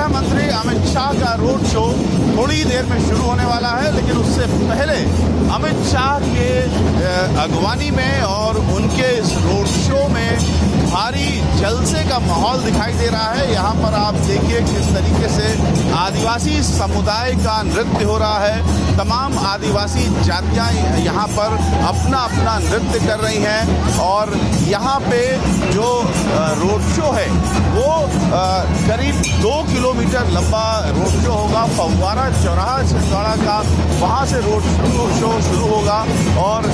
गृह मंत्री अमित शाह का रोड शो थोड़ी देर में शुरू होने वाला है, लेकिन उससे पहले अमित शाह के अगवानी में और उनके इस रोड शो में भारी जलसे का माहौल दिखाई दे रहा है। यहाँ पर आप देखिए किस तरीके से आदिवासी समुदाय का नृत्य हो रहा है। तमाम आदिवासी जातियाँ यहाँ पर अपना अपना नृत्य कर रही हैं और यहाँ पे जो रोड शो है वो करीब 2 किलोमीटर लंबा रोड शो होगा। फव्वारा चौराहा छिंदवाड़ा का, वहाँ से रोड शो शुरू होगा और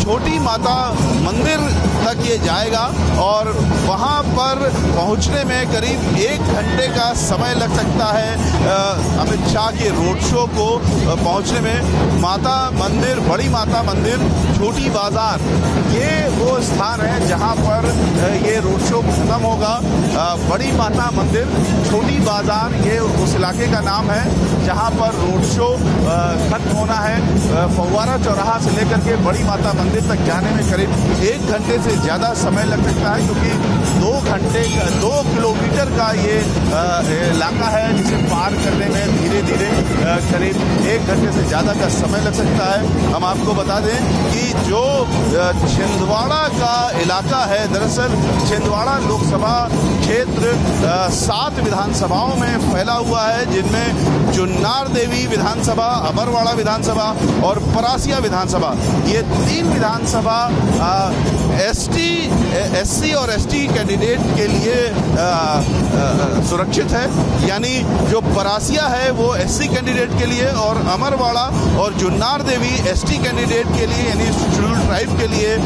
छोटी माता मंदिर तक ये जाएगा और वहाँ पर पहुँचने में करीब 1 घंटे का समय लग सकता है। अमित शाह के रोड शो को पहुँचने में माता मंदिर, बड़ी माता मंदिर, छोटी बाजार, ये वो स्थान है जहाँ पर ये रोड शो खत्म होगा। बड़ी माता मंदिर, छोटी बाजार, ये उस इलाके का नाम है जहाँ पर रोड शो खत्म होना है। फव्वारा चौराहा से लेकर के बड़ी माता मंदिर तक जाने में करीब 1 घंटे से ज़्यादा समय लग सकता है, क्योंकि 2 किलोमीटर का ये इलाका है जिसे पार करने में धीरे धीरे करीब 1 घंटे से ज़्यादा का समय लग सकता है। हम आपको बता दें कि जो छिंदवाड़ा का इलाका है, दरअसल छिंदवाड़ा लोकसभा क्षेत्र 7 विधानसभाओं में फैला हुआ है, जिनमें जुन्नार देवी विधानसभा, अमरवाड़ा विधानसभा और परासिया विधानसभा, ये 3 विधानसभा एससी और एसटी कैंडिडेट के लिए सुरक्षित है। यानी जो परासिया है वो एससी कैंडिडेट के लिए और अमरवाड़ा और जुन्नार देवी एसटी कैंडिडेट के लिए यानी शेड्यूल्ड ट्राइब के लिए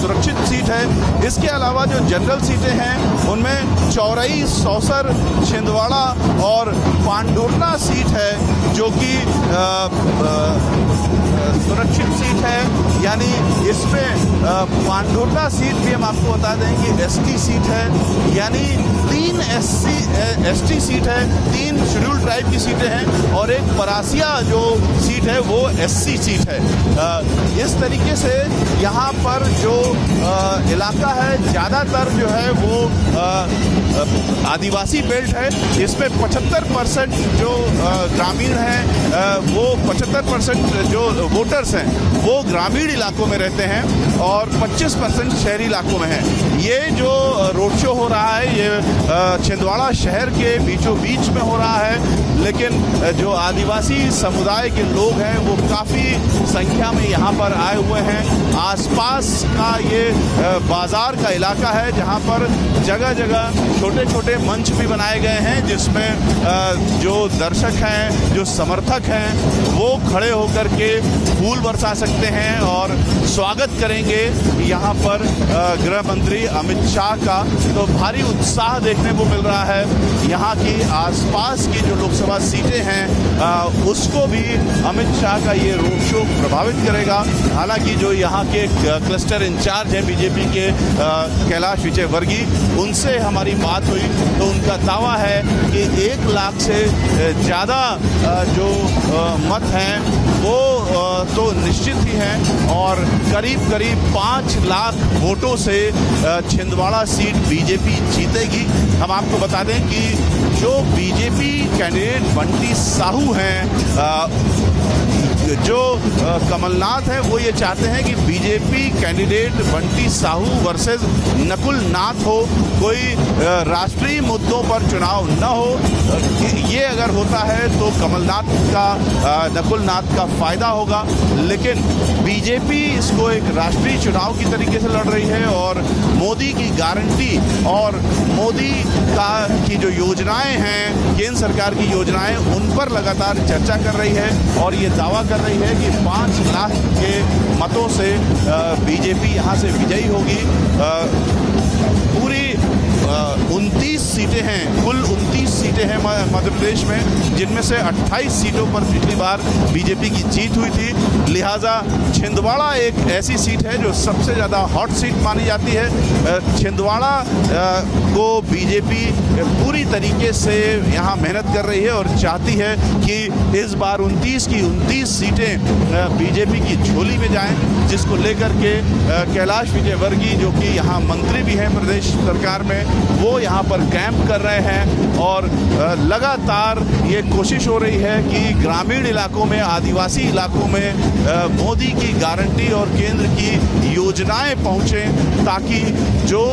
सुरक्षित सीट है। इसके अलावा जो जनरल सीटें हैं उनमें चौरई, सौसर, छिंदवाड़ा और पांडुरना सीट है जो कि सुरक्षित सीट है। यानी इसमें पांडुरना सीट भी हम आपको बता दें कि एसटी सीट है, यानी 3 एसटी सीट है, 3 शेड्यूल्ड ट्राइब की सीटें हैं और एक परासिया जो सीट है वो एससी सीट है। इस तरीके से यहाँ पर जो इलाका है ज़्यादातर जो है वो आदिवासी बेल्ट है। इसमें 75% जो ग्रामीण हैं वो 75% जो वोटर्स हैं वो ग्रामीण इलाकों में रहते हैं और 25% शहरी इलाकों में हैं। ये जो रोड शो हो रहा है ये छिंदवाड़ा शहर के बीचों बीच में हो रहा है, लेकिन जो आदिवासी समुदाय के लोग हैं वो काफ़ी संख्या में यहाँ पर आए हुए हैं। आसपास का ये बाज़ार का इलाका है जहाँ पर जगह जगह छोटे छोटे मंच भी बनाए गए हैं, जिसमें जो दर्शक हैं, जो समर्थक हैं वो खड़े होकर के फूल बरसा सकते हैं और स्वागत करेंगे यहाँ पर गृह मंत्री अमित शाह का। तो भारी उत्साह देखने को मिल रहा है। यहाँ की आसपास की जो लोकसभा सीटें हैं उसको भी अमित शाह का ये रोड शो प्रभावित करेगा। हालांकि जो यहाँ के क्लस्टर इंचार्ज हैं बीजेपी के कैलाश विजयवर्गीय, उनसे हमारी बात हुई तो उनका दावा है कि 1 लाख से ज़्यादा जो मत हैं वो तो निश्चित ही हैं और करीब 5 लाख वोटों से छिंदवाड़ा सीट बीजेपी जीतेगी। हम आपको बता दें कि जो बीजेपी कैंडिडेट बंटी साहू हैं, जो कमलनाथ हैं, वो ये चाहते हैं कि BJP candidate Bunty Sahu versus Nakul Nath हो, कोई राष्ट्रीय मुद्दों पर चुनाव न हो। ये अगर होता है तो कमलनाथ का, नकुल नाथ का फायदा होगा, लेकिन बीजेपी इसको एक राष्ट्रीय चुनाव की तरीके से लड़ रही है और मोदी की गारंटी और मोदी की जो योजनाएं हैं, केंद्र सरकार की योजनाएं, उन पर लगातार चर्चा कर रही है और ये दावा कर रही है कि 5 लाख के मतों से बीजेपी यहाँ से विजयी होगी। पूरी 29 सीटें हैं, कुल 29 सीटें हैं मध्य प्रदेश में, जिनमें से 28 सीटों पर पिछली बार बीजेपी की जीत हुई थी। लिहाजा छिंदवाड़ा एक ऐसी सीट है जो सबसे ज़्यादा हॉट सीट मानी जाती है। छिंदवाड़ा को बीजेपी पूरी तरीके से यहाँ मेहनत कर रही है और चाहती है कि इस बार 29 की 29 सीटें बीजेपी की झोली में जाएं, जिसको लेकर के कैलाश विजयवर्गीय जो कि यहाँ मंत्री भी हैं प्रदेश सरकार में, वो यहाँ पर कैंप कर रहे हैं और लगातार ये कोशिश हो रही है कि ग्रामीण इलाकों में, आदिवासी इलाकों में मोदी की गारंटी और केंद्र की योजनाएं पहुँचें, ताकि जो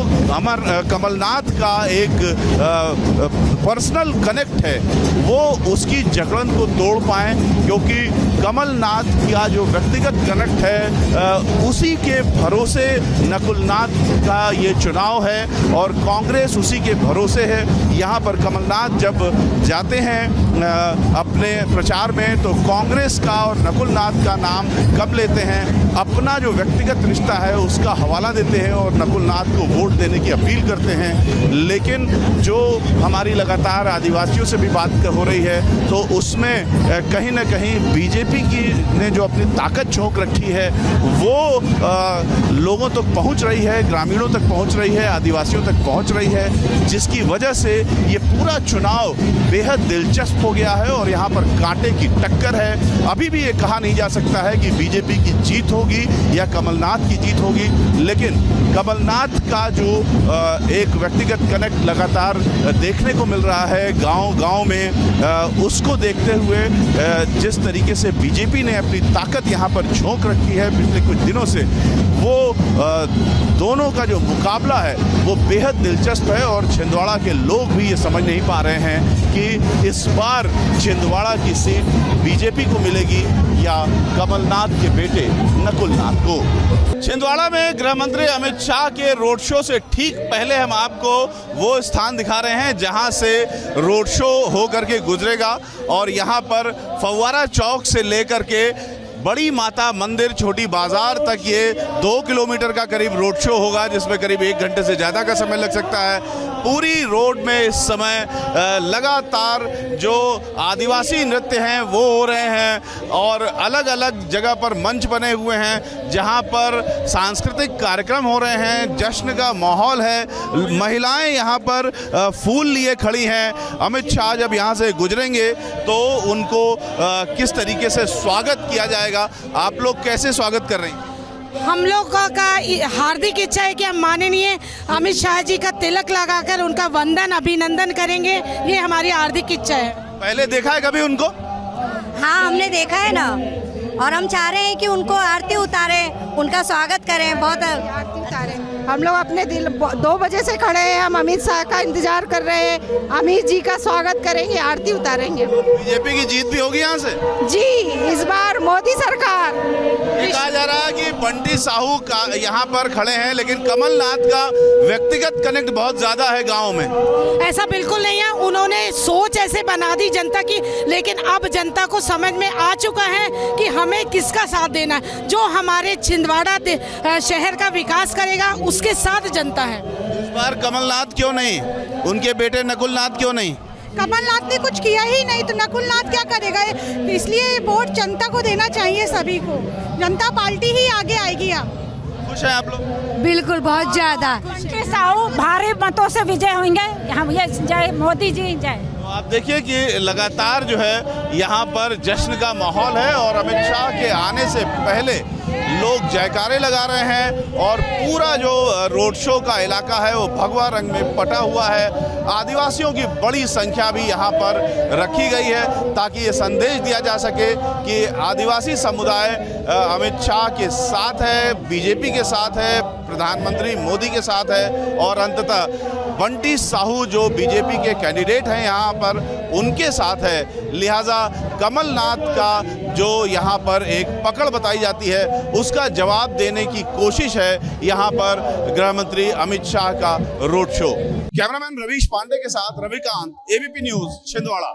कमलनाथ का एक पर्सनल कनेक्ट है वो उसकी जकड़न को तोड़ पाएं, क्योंकि कमलनाथ का जो व्यक्तिगत कनेक्ट है उसी के भरोसे नकुलनाथ का ये चुनाव है और कांग्रेस उसी के भरोसे है। यहाँ पर कमलनाथ जब जाते हैं अपने प्रचार में तो कांग्रेस का और नकुलनाथ का नाम कब लेते हैं, अपना जो व्यक्तिगत रिश्ता है उसका हवाला देते हैं और नकुलनाथ को वोट देने की अपील करते हैं। लेकिन जो हमारी लगातार आदिवासियों से भी बात हो रही है तो उसमें कहीं ना कहीं बीजेपी की ने जो अपनी ताकत झोंक रखी है वो लोगों तक पहुंच रही है, ग्रामीणों तक पहुंच रही है, आदिवासियों तक पहुंच रही है, जिसकी वजह से ये पूरा चुनाव बेहद दिलचस्प हो गया है और यहाँ पर कांटे की टक्कर है। अभी भी ये कहा नहीं जा सकता है कि बीजेपी की जीत होगी या कमलनाथ की जीत होगी, लेकिन कमलनाथ का जो एक व्यक्तिगत कनेक्ट लगातार देखने को मिल रहा है गांव-गांव में, उसको देखते हुए जिस तरीके से बीजेपी ने अपनी ताकत यहाँ पर झोंक रखी है पिछले कुछ दिनों से, वो दोनों का जो मुकाबला है वो बेहद दिलचस्प है और छिंदवाड़ा के लोग भी ये समझ नहीं पा रहे हैं कि इस बार छिंदवाड़ा की सीट बीजेपी को मिलेगी या कमलनाथ के बेटे नकुलनाथ को। छिंदवाड़ा में गृह मंत्री अमित शाह के रोड शो से ठीक पहले हम आपको वो स्थान दिखा रहे हैं जहां से रोड शो होकर के गुजरेगा और यहां पर फव्वारा चौक से लेकर के बड़ी माता मंदिर छोटी बाजार तक ये 2 किलोमीटर का करीब रोड शो होगा, जिसमें करीब 1 घंटे से ज़्यादा का समय लग सकता है। पूरी रोड में इस समय लगातार जो आदिवासी नृत्य हैं वो हो रहे हैं और अलग अलग जगह पर मंच बने हुए हैं जहां पर सांस्कृतिक कार्यक्रम हो रहे हैं, जश्न का माहौल है। महिलाएं यहां पर फूल लिए खड़ी हैं। अमित शाह जब यहां से गुजरेंगे तो उनको किस तरीके से स्वागत किया जाएगा, आप लोग कैसे स्वागत कर रहे हैं? हम लोग का हार्दिक इच्छा है कि हम माननीय अमित शाह जी का तिलक लगाकर उनका वंदन अभिनंदन करेंगे, ये हमारी हार्दिक इच्छा है। पहले देखा है कभी उनको? हाँ, हमने देखा है ना, और हम चाह रहे हैं कि उनको आरती उतारें, उनका स्वागत करें। बहुत आरती उतारें। हम लोग अपने दिल 2 बजे से खड़े हैं, हम अमित शाह का इंतजार कर रहे हैं, अमित जी का स्वागत करेंगे, आरती उतारेंगे। बीजेपी की जीत भी होगी यहाँ से? जी, इस बार मोदी सरकार। ये कहा जा रहा है कि बंटी साहू का यहाँ पर खड़े हैं, लेकिन कमलनाथ का व्यक्तिगत कनेक्ट बहुत ज्यादा है गाँव में। ऐसा बिल्कुल नहीं है, उन्होंने सोच ऐसे बना दी जनता की, लेकिन अब जनता को समझ में आ चुका है कि हमें किसका साथ देना है। जो हमारे छिंदवाड़ा शहर का विकास करेगा उसके साथ जनता है। इस बार कमलनाथ क्यों नहीं, उनके बेटे नकुलनाथ क्यों नहीं? कमलनाथ ने कुछ किया ही नहीं तो नकुलनाथ क्या करेगा, इसलिए वोट जनता को देना चाहिए सभी को। जनता पार्टी ही आगे आएगी। आप खुश हैं आप लोग? बिल्कुल, बहुत ज्यादा। बंटी साहू भारी मतों से विजय होंगे। हम ये जय मोदी जी जय। तो आप देखिए कि लगातार जो है यहाँ पर जश्न का माहौल है और अमित शाह के आने से पहले लोग जयकारे लगा रहे हैं और पूरा जो रोड शो का इलाका है वो भगवा रंग में पटा हुआ है। आदिवासियों की बड़ी संख्या भी यहाँ पर रखी गई है ताकि ये संदेश दिया जा सके कि आदिवासी समुदाय अमित शाह के साथ है, बीजेपी के साथ है, प्रधानमंत्री मोदी के साथ है और अंततः बंटी साहू जो बीजेपी के कैंडिडेट हैं यहाँ पर उनके साथ है। लिहाजा कमलनाथ का जो यहाँ पर एक पकड़ बताई जाती है उसका जवाब देने की कोशिश है यहाँ पर गृह मंत्री अमित शाह का road show. Cameraman Ravish Pandey के साथ रविकांत, एबीपी न्यूज़ छिंदवाड़ा।